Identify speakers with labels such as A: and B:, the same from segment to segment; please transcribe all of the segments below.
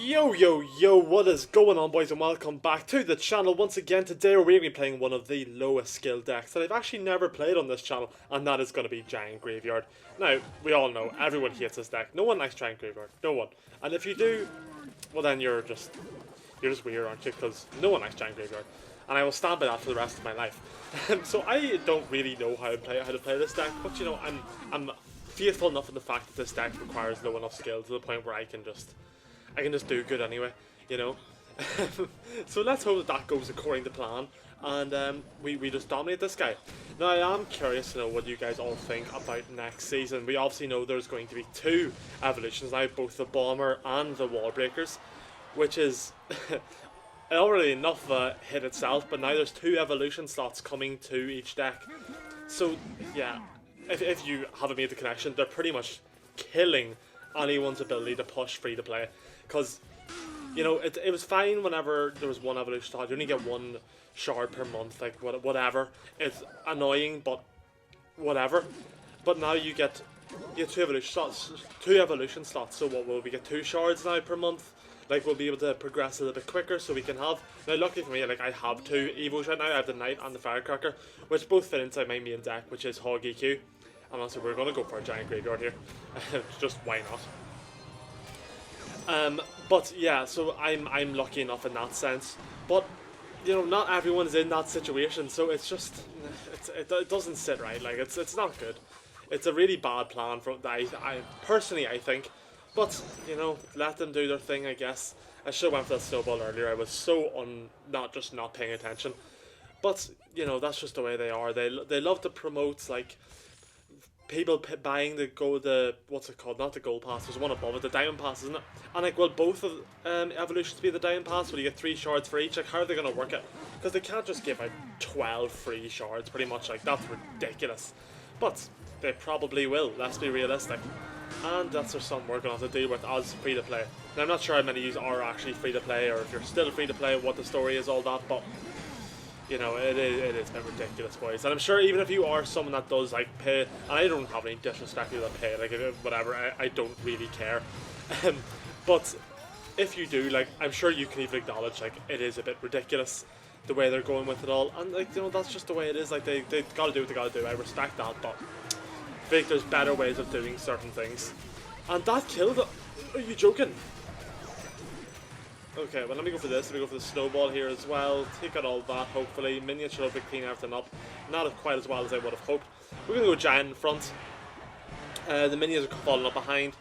A: Yo, what is going on, boys, and welcome back to the channel once again. Today we're going to be playing one of the lowest skill decks that I've actually never played on this channel, and that is going to be Giant Graveyard. Now, we all know, everyone hates this deck. No one likes Giant Graveyard, no one. And if you do, well then you're just weird, aren't you? Because no one likes Giant Graveyard. And I will stand by that for the rest of my life. So I don't really know how to play this deck, but you know, I'm faithful enough in the fact that this deck requires low enough skill to the point where I can just do good anyway, you know. So let's hope that goes according to plan, and we just dominate this guy. Now I am curious to know what you guys all think about next season. We obviously know there's going to be two evolutions now, both the Bomber and the Wall Breakers, which is already enough of a hit itself, but now there's two evolution slots coming to each deck. So yeah, if you haven't made the connection, they're pretty much killing anyone's ability to push free to play, because you know it was fine whenever there was one evolution slot. You only get one shard per month, like whatever. It's annoying, but whatever. But now you get two evolution slots. So what will we get? 2 shards now per month. Like, we'll be able to progress a little bit quicker, so we can have... Now, luckily for me, like, I have 2 evos right now. I have the Knight and the Firecracker, which both fit inside my main deck, which is Hog EQ. And also, we're going to go for a Giant Graveyard here. Just why not? But yeah, so I'm lucky enough in that sense. But, you know, not everyone is in that situation, so it's just... It doesn't sit right. Like, it's not good. It's a really bad plan from I personally, I think. But, you know, let them do their thing, I guess. I should have went for that snowball earlier. I was so not paying attention. But, you know, that's just the way they are. They love to promote, like, people buying what's it called? Not the gold pass. There's one above it, the diamond pass, isn't it? And, like, well, both of evolutions be the diamond pass, where you get 3 shards for each. Like, how are they going to work it? Because they can't just give out 12 free shards, pretty much. Like, that's ridiculous. But they probably will. Let's be realistic. And that's just something we're going to have to deal with as free-to-play. Now, I'm not sure how many of you are actually free-to-play, or if you're still free-to-play, what the story is, all that, but, you know, it is a bit ridiculous, boys. And I'm sure even if you are someone that does, like, pay, and I don't have any disrespect to that pay, like, whatever, I don't really care. But if you do, like, I'm sure you can even acknowledge, like, it is a bit ridiculous, the way they're going with it all. And, like, you know, that's just the way it is. Like, they got to do what they got to do. I respect that, but I think there's better ways of doing certain things. And that killed it. Are you joking? Okay, well, let me go for this. Let me go for the snowball here as well. Take out all that, hopefully. Minions should have clean everything up. Not quite as well as I would have hoped. We're going to go giant in front. The minions are falling up behind.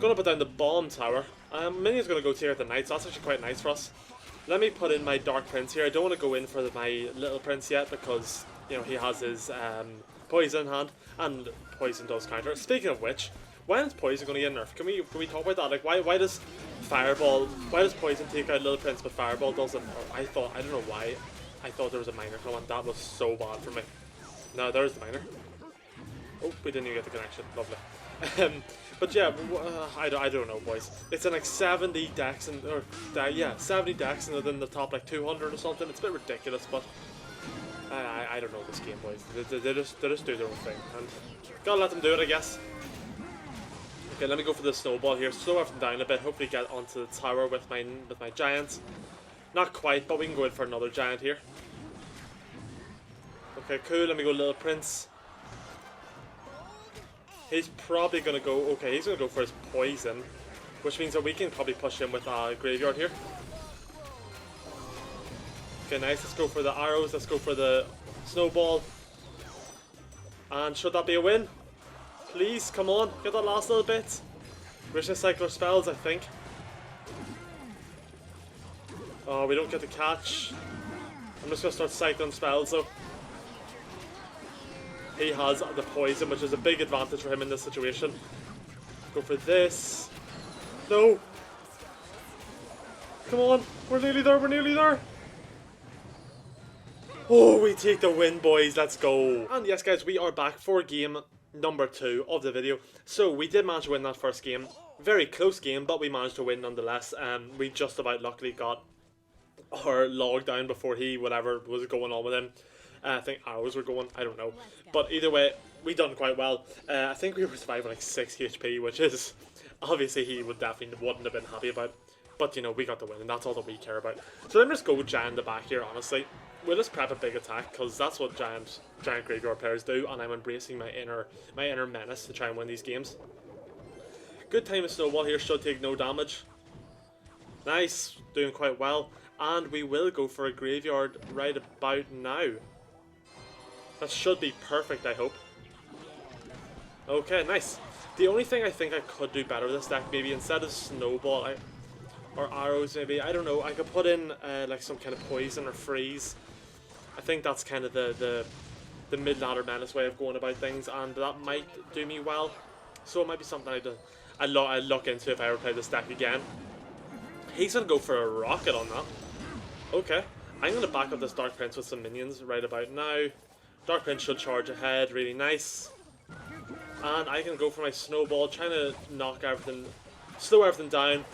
A: Going to put down the bomb tower. Minions going to go here at the knights. That's actually quite nice for us. Let me put in my Dark Prince here. I don't want to go in for my Little Prince yet, because, you know, he has his poison in hand, and poison does counter. Speaking of which, when is poison going to get nerfed? Can we talk about that? Like, why does poison take out Little Prince but fireball doesn't? I don't know why. I thought there was a minor comment. That was so bad for me. No, there's the minor. Oh, we didn't even get the connection. Lovely. But yeah, I don't know, boys. It's in like 70 decks, 70 decks, and within the top like 200 or something. It's a bit ridiculous, but I don't know this game, boys. They just do their own thing, and gotta let them do it, I guess. Okay, let me go for the snowball here. Slow everything down a bit. Hopefully get onto the tower with my giant. Not quite, but we can go in for another giant here. Okay, cool. Let me go Little Prince. He's probably going to go... Okay, he's going to go for his poison, which means that we can probably push him with a graveyard here. Okay, nice. Let's go for the arrows. Let's go for the snowball. And should that be a win? Please, come on. Get that last little bit. Vicious Cycler spells, I think. Oh, we don't get the catch. I'm just going to start cycling spells, though. He has the poison, which is a big advantage for him in this situation. Go for this. No. Come on. We're nearly there. We're nearly there. Oh, we take the win, boys. Let's go. And yes, guys, we are back for game number 2 of the video. So we did manage to win that first game. Very close game, but we managed to win nonetheless. We just about luckily got our log down before whatever was going on with him. I think arrows were going, I don't know. But either way, we done quite well. I think we were surviving like 6 HP, which is obviously he would definitely wouldn't have been happy about. But, you know, we got the win, and that's all that we care about. So let me just go with Giant in the back here, honestly. We'll just prep a big attack, because that's what Giant Graveyard players do, and I'm embracing my inner menace to try and win these games. Good time of Snowball here, should take no damage. Nice, doing quite well. And we will go for a Graveyard right about now. That should be perfect, I hope. Okay, nice. The only thing I think I could do better with this deck, maybe instead of Snowball or Arrows, maybe, I don't know, I could put in like some kind of Poison or Freeze. I think that's kind of the mid-ladder menace way of going about things, and that might do me well. So it might be something I'd look into if I ever play this deck again. He's going to go for a rocket on that. Okay, I'm going to back up this Dark Prince with some minions right about now. Dark Prince should charge ahead, really nice. And I can go for my Snowball, trying to knock everything, slow everything down.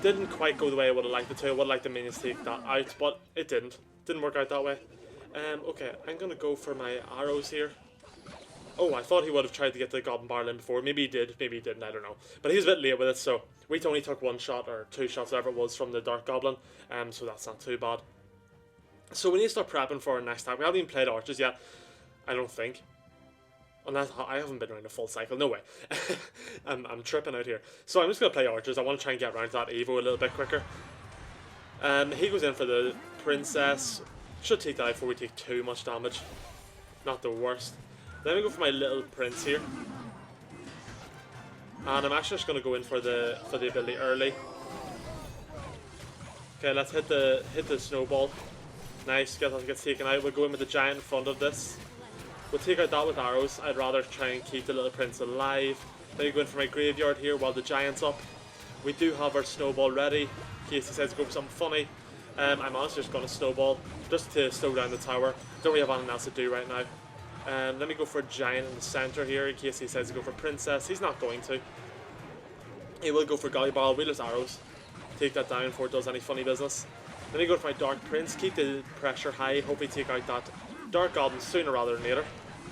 A: Didn't quite go the way I would have liked it to. I would have liked the minions to take that out, but it didn't. Didn't work out that way. Okay, I'm going to go for my arrows here. Oh, I thought he would have tried to get the Goblin Barrel in before. Maybe he did, maybe he didn't, I don't know. But he was a bit late with it, so we only took one shot, or two shots, whatever it was, from the Dark Goblin. So that's not too bad. So we need to start prepping for our next attack. We haven't even played Archers yet, I don't think. Unless I haven't been around a full cycle, no way. I'm tripping out here. So I'm just going to play Archers. I want to try and get around to that Evo a little bit quicker. He goes in for the Princess. Should take that out before we take too much damage. Not the worst. Then we go for my little Prince here. And I'm actually just going to go in for the ability early. Okay, let's hit the Snowball. Nice, gets taken out. We'll go in with the Giant in front of this. We'll take out that with arrows. I'd rather try and keep the little Prince alive. Then you go in for my Graveyard here while the Giant's up. We do have our Snowball ready, in case he says to go for something funny. I'm honestly just going to Snowball, just to slow down the tower. Don't really have anything else to do right now. Let me go for a Giant in the center here, in case he says to go for Princess. He's not going to. He will go for Golly Ball. We'll just arrows. Take that down before it does any funny business. Let me go for my Dark Prince. Keep the pressure high. Hopefully take out that Dark Goblin sooner rather than later.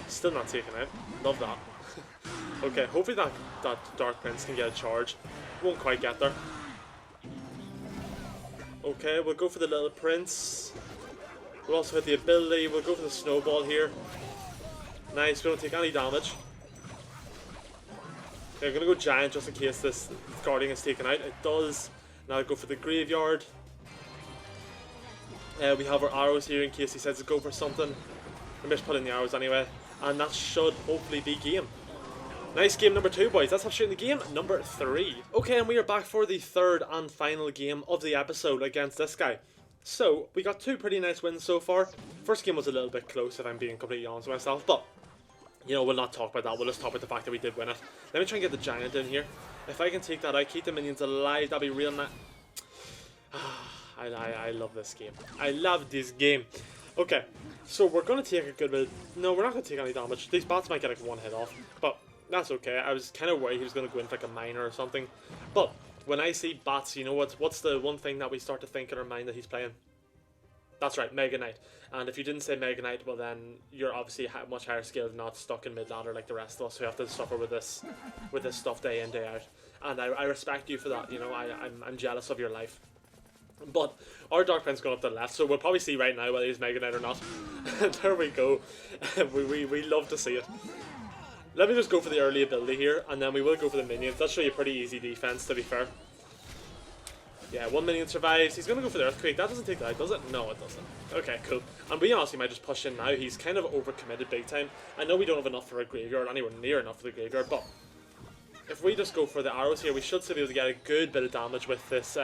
A: Still not taken out. Love that. Okay, hopefully that Dark Prince can get a charge. Won't quite get there. Okay, we'll go for the little Prince. We'll also hit the ability. We'll go for the Snowball here. Nice, we don't take any damage. Okay, I'm going to go Giant just in case this Guardian is taken out. It does. Now I'll go for the Graveyard. We have our arrows here in case he says to go for something. I'm just putting the arrows anyway. And that should hopefully be game. Nice game number 2, boys. Let's have straight into game number 3. Okay, and we are back for the third and final game of the episode against this guy. So, we got 2 pretty nice wins so far. First game was a little bit close, if I'm being completely honest with myself. But, you know, we'll not talk about that. We'll just talk about the fact that we did win it. Let me try and get the Giant in here. If I can take that out, keep the minions alive, that'd be real nice. I love this game. I love this game. Okay, so we're going to take a good bit. No, we're not going to take any damage. These bots might get like 1 hit off, but that's okay. I was kind of worried he was going to go in for like a miner or something. But when I see bots, you know what's the one thing that we start to think in our mind that he's playing? That's right, Mega Knight. And if you didn't say Mega Knight, well then you're obviously much higher skilled, not stuck in mid ladder like the rest of us who have to suffer with this stuff day in day out. And I respect you for that. You know, I'm jealous of your life. But our Dark Prince going up to the left, so we'll probably see right now whether he's Mega Knight or not. There we go. we love to see it. Let me just go for the early ability here, and then we will go for the minions. That's show you pretty easy defense, to be fair. Yeah, 1 minion survives. He's going to go for the Earthquake. That doesn't take that out, does it? No, it doesn't. Okay, cool. And being honest, he might just push in now. He's kind of overcommitted big time. I know we don't have enough for a Graveyard, anywhere near enough for the Graveyard, but if we just go for the arrows here, we should still be able to get a good bit of damage with this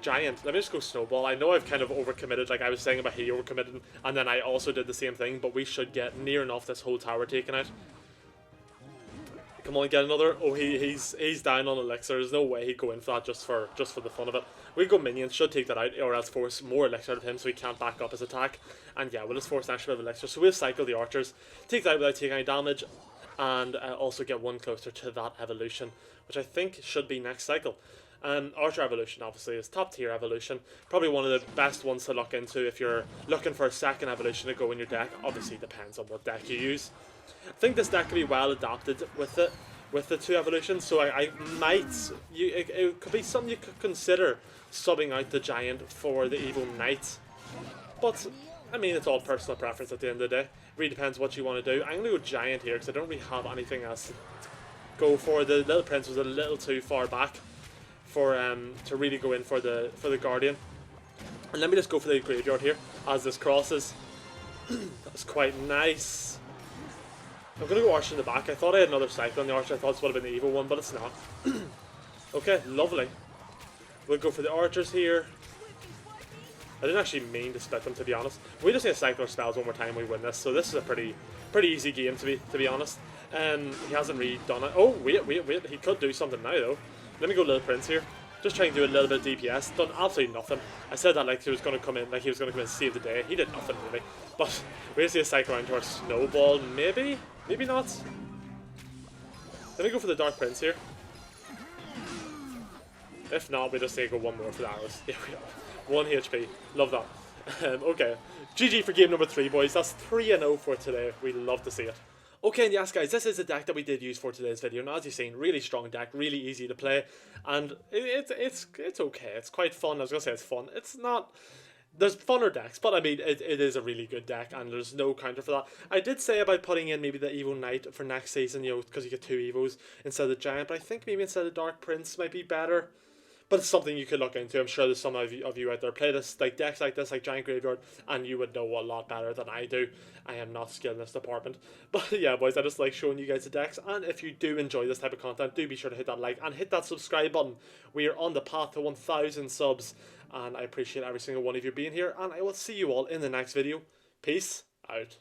A: Giant. Let me just go Snowball. I know I've kind of overcommitted, like I was saying about he overcommitted, and then I also did the same thing, but we should get near enough this whole tower taken out. Come on, get another. Oh, he's down on elixir. There's no way he'd go in for that just for the fun of it. We go minions, should take that out, or else force more elixir out of him so he can't back up his attack. And yeah, we'll just force an extra bit of elixir. So we'll cycle the archers, take that out without taking any damage, and also get 1 closer to that evolution, which I think should be next cycle. Archer evolution obviously is top tier evolution, probably one of the best ones to look into if you're looking for a second evolution to go in your deck. Obviously depends on what deck you use. I think this deck could be well adapted with it, with the 2 evolutions, so I might, it could be something you could consider subbing out the Giant for the Evil Knight. But, I mean, it's all personal preference at the end of the day. It really depends what you want to do. I'm going to go Giant here because I don't really have anything else to go for. The Little Prince was a little too far back for to really go in for the Guardian. And let me just go for the Graveyard here as this crosses. That's quite nice. I'm going to go Archer in the back. I thought I had another cycle on the Archer. I thought this would have been the evil one, but it's not. Okay, lovely. We'll go for the Archers here. I didn't actually mean to split them, to be honest. We just need to cycle our spells one more time, we win this. So this is a pretty easy game, to be honest. He hasn't really done it. Oh, wait. He could do something now, though. Let me go Little Prince here. Just trying to do a little bit of DPS. Done absolutely nothing. I said that like he was going to come in, and save the day. He did nothing, really. But we just need to cycle around to our Snowball. Maybe? Maybe not. Let me go for the Dark Prince here. If not, we just need to go one more for the arrows. Here we go. 1 HP. Love that. Okay. GG for game number 3, boys. That's 3-0 for today. We love to see it. Okay, and yes, guys, this is the deck that we did use for today's video. Now, as you've seen, really strong deck, really easy to play, and it's okay. It's quite fun. I was gonna say it's fun. It's not. There's funner decks, but I mean, it is a really good deck, and there's no counter for that. I did say about putting in maybe the Evil Knight for next season, you know, because you get 2 Evos instead of the Giant, but I think maybe instead of Dark Prince might be better. But it's something you could look into. I'm sure there's some of you out there play this, like decks like this, like Giant Graveyard, and you would know a lot better than I do. I am not skilled in this department. But yeah, boys, I just like showing you guys the decks. And if you do enjoy this type of content, do be sure to hit that like and hit that subscribe button. We are on the path to 1,000 subs. And I appreciate every single one of you being here. And I will see you all in the next video. Peace out.